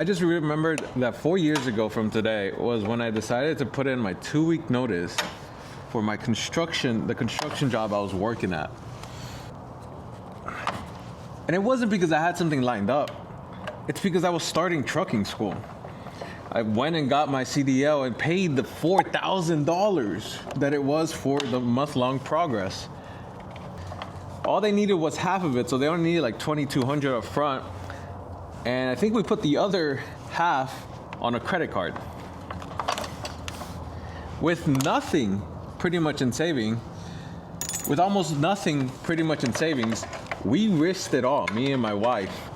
I just remembered that 4 years ago from today was when I decided to put in my 2-week notice for the construction job I was working at. And it wasn't because I had something lined up. It's because I was starting trucking school. I went and got my CDL and paid the $4,000 that it was for the month-long progress. All they needed was half of it, so they only needed like $2,200 up front. And I think we put the other half on a credit card. With nothing pretty much in saving, with almost nothing pretty much in savings, we risked it all, me and my wife,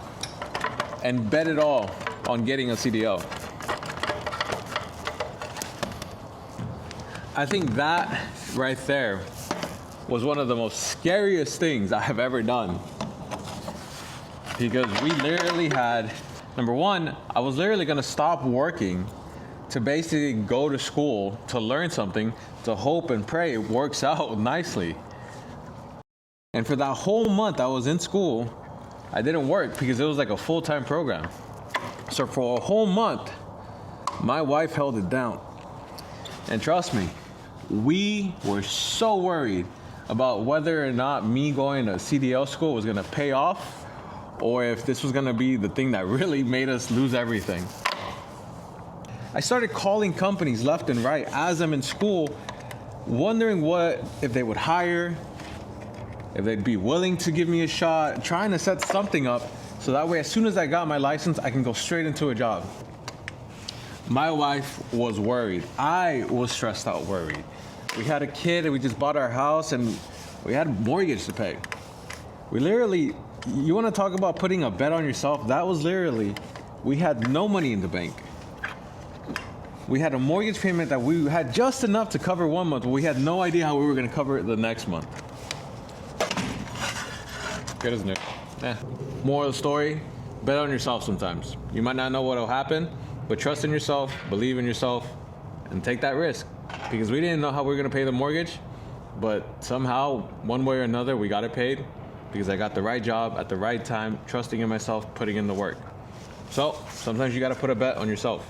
and bet it all on getting a CDL. I think that right there was one of the most scariest things I have ever done. Because we literally had, number one, I was literally gonna stop working to basically go to school to learn something, to hope and pray it works out nicely. And for that whole month I was in school, I didn't work because it was like a full-time program. So for a whole month, my wife held it down. And trust me, we were so worried about whether or not me going to CDL school was gonna pay off, or if this was gonna be the thing that really made us lose everything. I started calling companies left and right as I'm in school, wondering if they would hire, if they'd be willing to give me a shot, trying to set something up so that way as soon as I got my license, I can go straight into a job. My wife was worried. I was stressed out worried. We had a kid and we just bought our house and we had a mortgage to pay. We literally, you wanna talk about putting a bet on yourself? That was literally, we had no money in the bank. We had a mortgage payment that we had just enough to cover 1 month, but we had no idea how we were gonna cover it the next month. Good as new. Moral of the story, bet on yourself sometimes. You might not know what'll happen, but trust in yourself, believe in yourself, and take that risk. Because we didn't know how we were gonna pay the mortgage, but somehow, one way or another, we got it paid because I got the right job at the right time, trusting in myself, putting in the work. So sometimes you gotta put a bet on yourself.